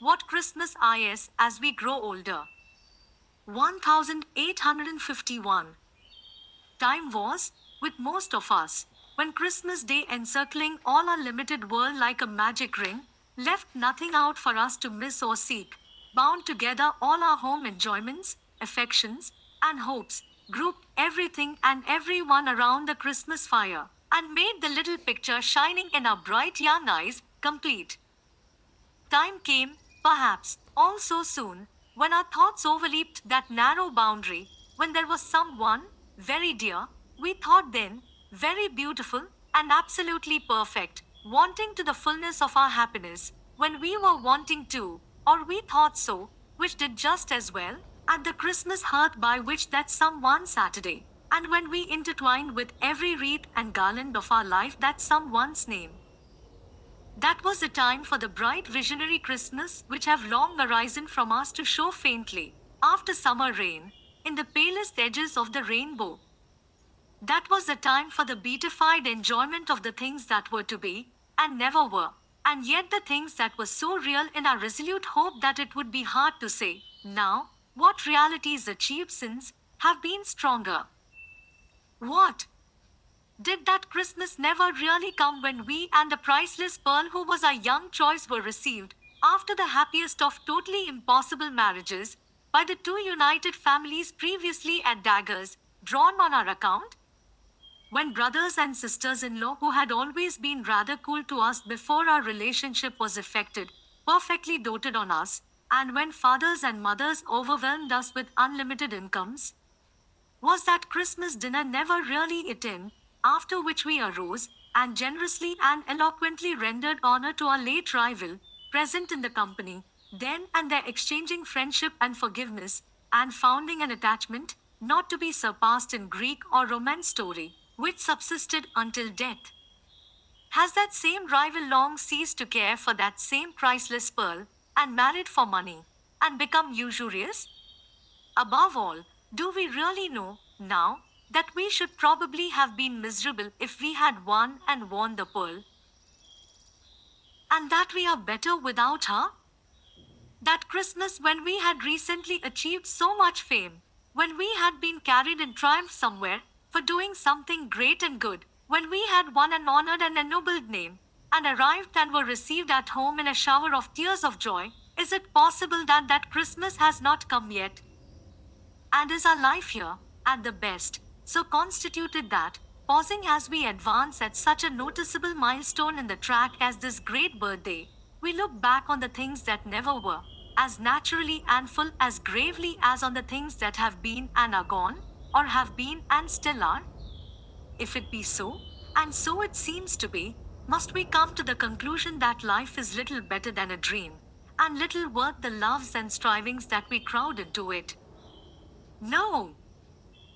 what Christmas is as we grow older. 1851. Time was, with most of us, when Christmas Day encircling all our limited world like a magic ring, left nothing out for us to miss or seek, bound together all our home enjoyments, affections, and hopes, grouped everything and everyone around the Christmas fire, and made the little picture shining in our bright young eyes complete. Time came, perhaps, all so soon, when our thoughts overleaped that narrow boundary, when there was someone, very dear, we thought then, very beautiful, and absolutely perfect, wanting to the fullness of our happiness, when we were wanting to, or we thought so, which did just as well, at the Christmas hearth by which that someone Saturday, and when we intertwined with every wreath and garland of our life that someone's name. That was the time for the bright visionary Christmas which have long arisen from us to show faintly, after summer rain, in the palest edges of the rainbow. That was the time for the beatified enjoyment of the things that were to be, and never were, and yet the things that were so real in our resolute hope that it would be hard to say, now, what realities achieved since, have been stronger. What? Did that Christmas never really come when we and the priceless pearl who was our young choice were received, after the happiest of totally impossible marriages, by the two united families previously at daggers, drawn on our account? When brothers and sisters-in-law who had always been rather cool to us before our relationship was effected, perfectly doted on us, and when fathers and mothers overwhelmed us with unlimited incomes? Was that Christmas dinner never really eaten, after which we arose, and generously and eloquently rendered honor to our late rival, present in the company, then and there exchanging friendship and forgiveness, and founding an attachment, not to be surpassed in Greek or Romance story, which subsisted until death? Has that same rival long ceased to care for that same priceless pearl, and married for money, and become usurious? Above all, do we really know, now, that we should probably have been miserable if we had won and worn the pearl? And that we are better without her? That Christmas when we had recently achieved so much fame, when we had been carried in triumph somewhere, for doing something great and good, when we had won an honored and ennobled name, and arrived and were received at home in a shower of tears of joy, is it possible that that Christmas has not come yet? And is our life here, at the best, so constituted that, pausing as we advance at such a noticeable milestone in the track as this great birthday, we look back on the things that never were, as naturally and full as gravely as on the things that have been and are gone, or have been and still are? If it be so, and so it seems to be, must we come to the conclusion that life is little better than a dream, and little worth the loves and strivings that we crowd into it? No!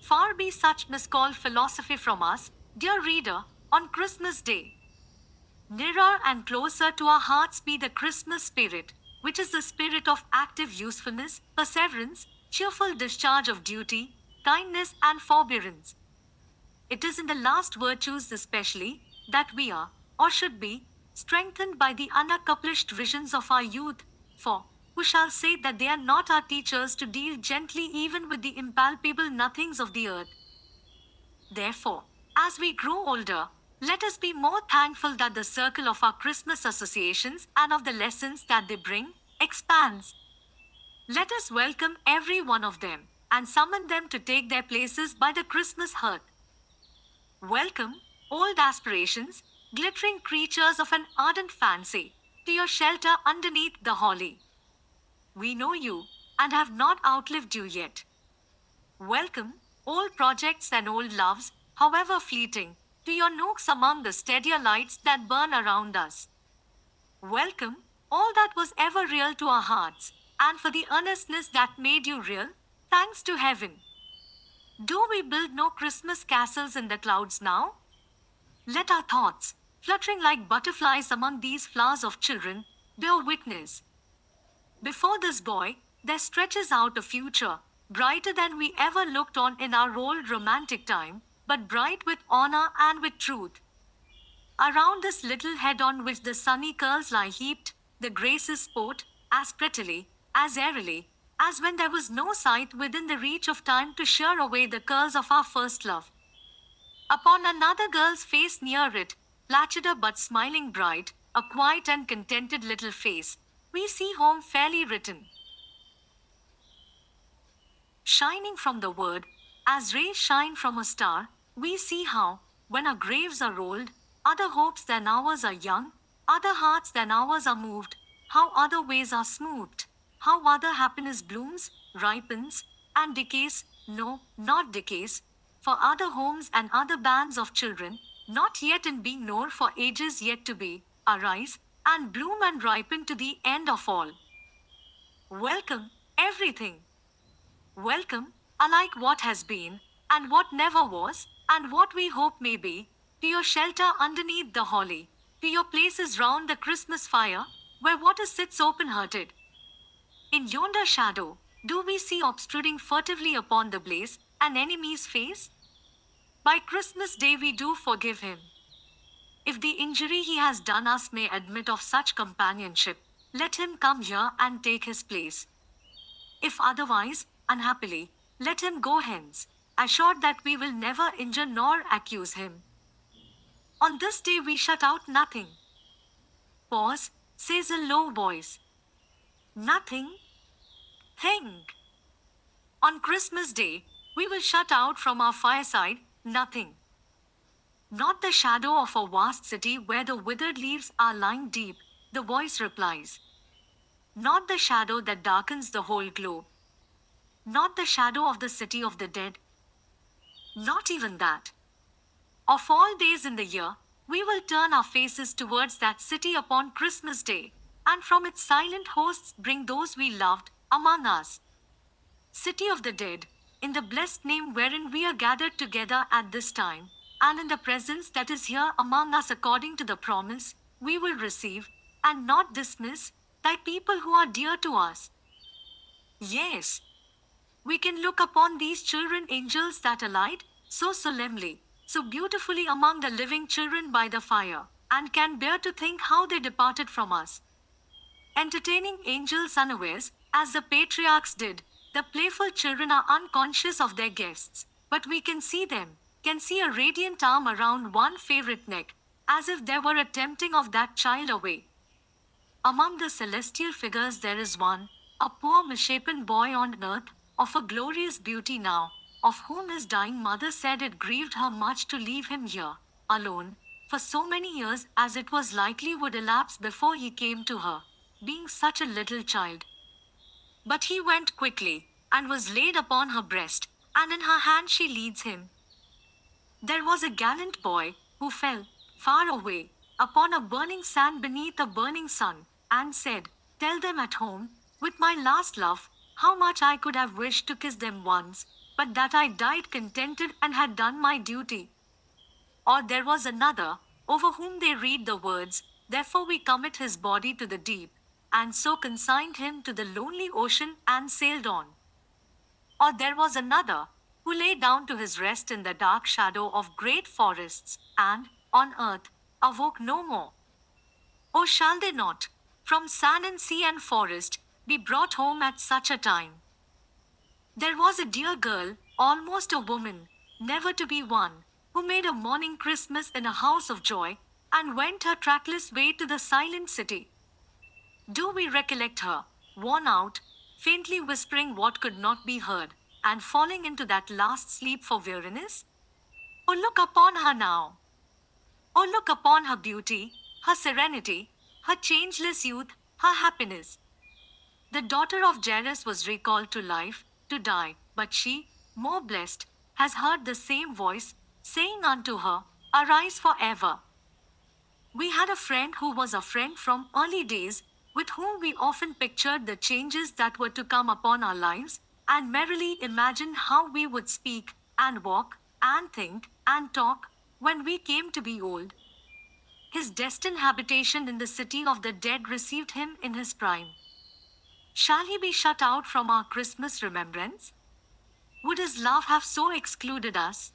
Far be such miscalled philosophy from us, dear reader, on Christmas Day. Nearer and closer to our hearts be the Christmas spirit, which is the spirit of active usefulness, perseverance, cheerful discharge of duty, kindness and forbearance. It is in the last virtues especially, that we are, or should be, strengthened by the unaccomplished visions of our youth, for, who shall say that they are not our teachers to deal gently even with the impalpable nothings of the earth? Therefore, as we grow older, let us be more thankful that the circle of our Christmas associations and of the lessons that they bring expands. Let us welcome every one of them, and summon them to take their places by the Christmas hearth. Welcome, old aspirations, glittering creatures of an ardent fancy, to your shelter underneath the holly. We know you, and have not outlived you yet. Welcome, old projects and old loves, however fleeting, to your nooks among the steadier lights that burn around us. Welcome, all that was ever real to our hearts, and for the earnestness that made you real, thanks to heaven. Do we build no Christmas castles in the clouds now? Let our thoughts, fluttering like butterflies among these flowers of children, bear witness. Before this boy, there stretches out a future, brighter than we ever looked on in our old romantic time, but bright with honor and with truth. Around this little head on which the sunny curls lie heaped, the graces sport, as prettily, as airily, as when there was no sight within the reach of time to shear away the curls of our first love. Upon another girl's face near it, placidder but smiling bright, a quiet and contented little face, we see home fairly written, shining from the word, as rays shine from a star. We see how, when our graves are rolled, other hopes than ours are young, other hearts than ours are moved, how other ways are smoothed, how other happiness blooms, ripens, and decays, no, not decays, for other homes and other bands of children, not yet in being nor for ages yet to be, arise, and bloom and ripen to the end of all. Welcome, everything. Welcome, alike what has been, and what never was, and what we hope may be, to your shelter underneath the holly, to your places round the Christmas fire, where water sits open-hearted. In yonder shadow, do we see obtruding furtively upon the blaze, an enemy's face? By Christmas Day we do forgive him. If the injury he has done us may admit of such companionship, let him come here and take his place. If otherwise, unhappily, let him go hence, assured that we will never injure nor accuse him. On this day we shut out nothing. Pause, says a low voice. Nothing? Think. On Christmas Day, we will shut out from our fireside nothing. Not the shadow of a vast city where the withered leaves are lying deep, the voice replies. Not the shadow that darkens the whole globe. Not the shadow of the city of the dead. Not even that. Of all days in the year, we will turn our faces towards that city upon Christmas Day, and from its silent hosts bring those we loved among us. City of the dead, in the blessed name wherein we are gathered together at this time, and in the presence that is here among us according to the promise, we will receive, and not dismiss, thy people who are dear to us. Yes, we can look upon these children angels that alight, so solemnly, so beautifully among the living children by the fire, and can bear to think how they departed from us. Entertaining angels unawares, as the patriarchs did, the playful children are unconscious of their guests, but we can see them, can see a radiant arm around one favorite neck, as if there were a tempting of that child away. Among the celestial figures there is one, a poor misshapen boy on earth, of a glorious beauty now, of whom his dying mother said it grieved her much to leave him here, alone, for so many years as it was likely would elapse before he came to her, being such a little child. But he went quickly, and was laid upon her breast, and in her hand she leads him. There was a gallant boy, who fell, far away, upon a burning sand beneath a burning sun, and said, Tell them at home, with my last love, how much I could have wished to kiss them once, but that I died contented and had done my duty. Or there was another, over whom they read the words, Therefore we commit his body to the deep, and so consigned him to the lonely ocean and sailed on. Or there was another, who lay down to his rest in the dark shadow of great forests, and, on earth, awoke no more. Oh, shall they not, from sun and sea and forest, be brought home at such a time? There was a dear girl, almost a woman, never to be won, who made a morning Christmas in a house of joy, and went her trackless way to the silent city. Do we recollect her, worn out, faintly whispering what could not be heard, and falling into that last sleep for weariness? Oh, look upon her now! Oh, look upon her beauty, her serenity, her changeless youth, her happiness. The daughter of Jairus was recalled to life, to die, but she, more blessed, has heard the same voice, saying unto her, Arise forever. We had a friend who was a friend from early days, with whom we often pictured the changes that were to come upon our lives, and merrily imagined how we would speak, and walk, and think, and talk, when we came to be old. His destined habitation in the city of the dead received him in his prime. Shall he be shut out from our Christmas remembrance? Would his love have so excluded us?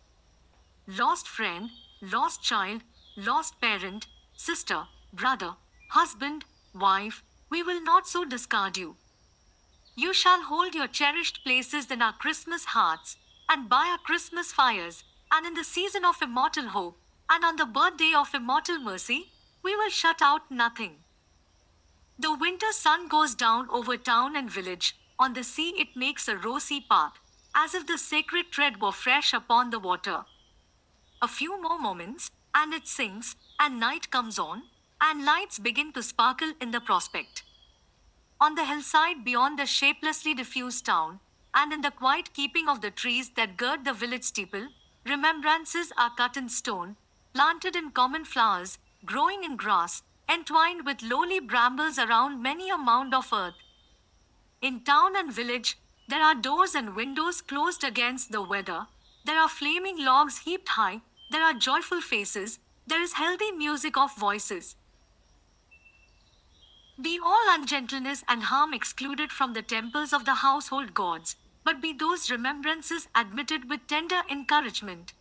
Lost friend, lost child, lost parent, sister, brother, husband, wife, We will not so discard you. You shall hold your cherished places in our Christmas hearts, and by our Christmas fires, and in the season of immortal hope, and on the birthday of immortal mercy, we will shut out nothing. The winter sun goes down over town and village, on the sea it makes a rosy path, as if the sacred tread were fresh upon the water. A few more moments, and it sinks, and night comes on, and lights begin to sparkle in the prospect. On the hillside beyond the shapelessly diffused town, and in the quiet keeping of the trees that gird the village steeple, remembrances are cut in stone, planted in common flowers, growing in grass, entwined with lowly brambles around many a mound of earth. In town and village, there are doors and windows closed against the weather, there are flaming logs heaped high, there are joyful faces, there is healthy music of voices. Be all ungentleness and harm excluded from the temples of the household gods, but be those remembrances admitted with tender encouragement.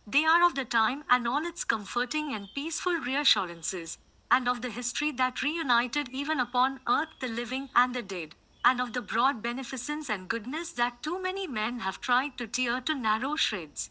They are of the time and all its comforting and peaceful reassurances, and of the history that reunited even upon earth the living and the dead, and of the broad beneficence and goodness that too many men have tried to tear to narrow shreds.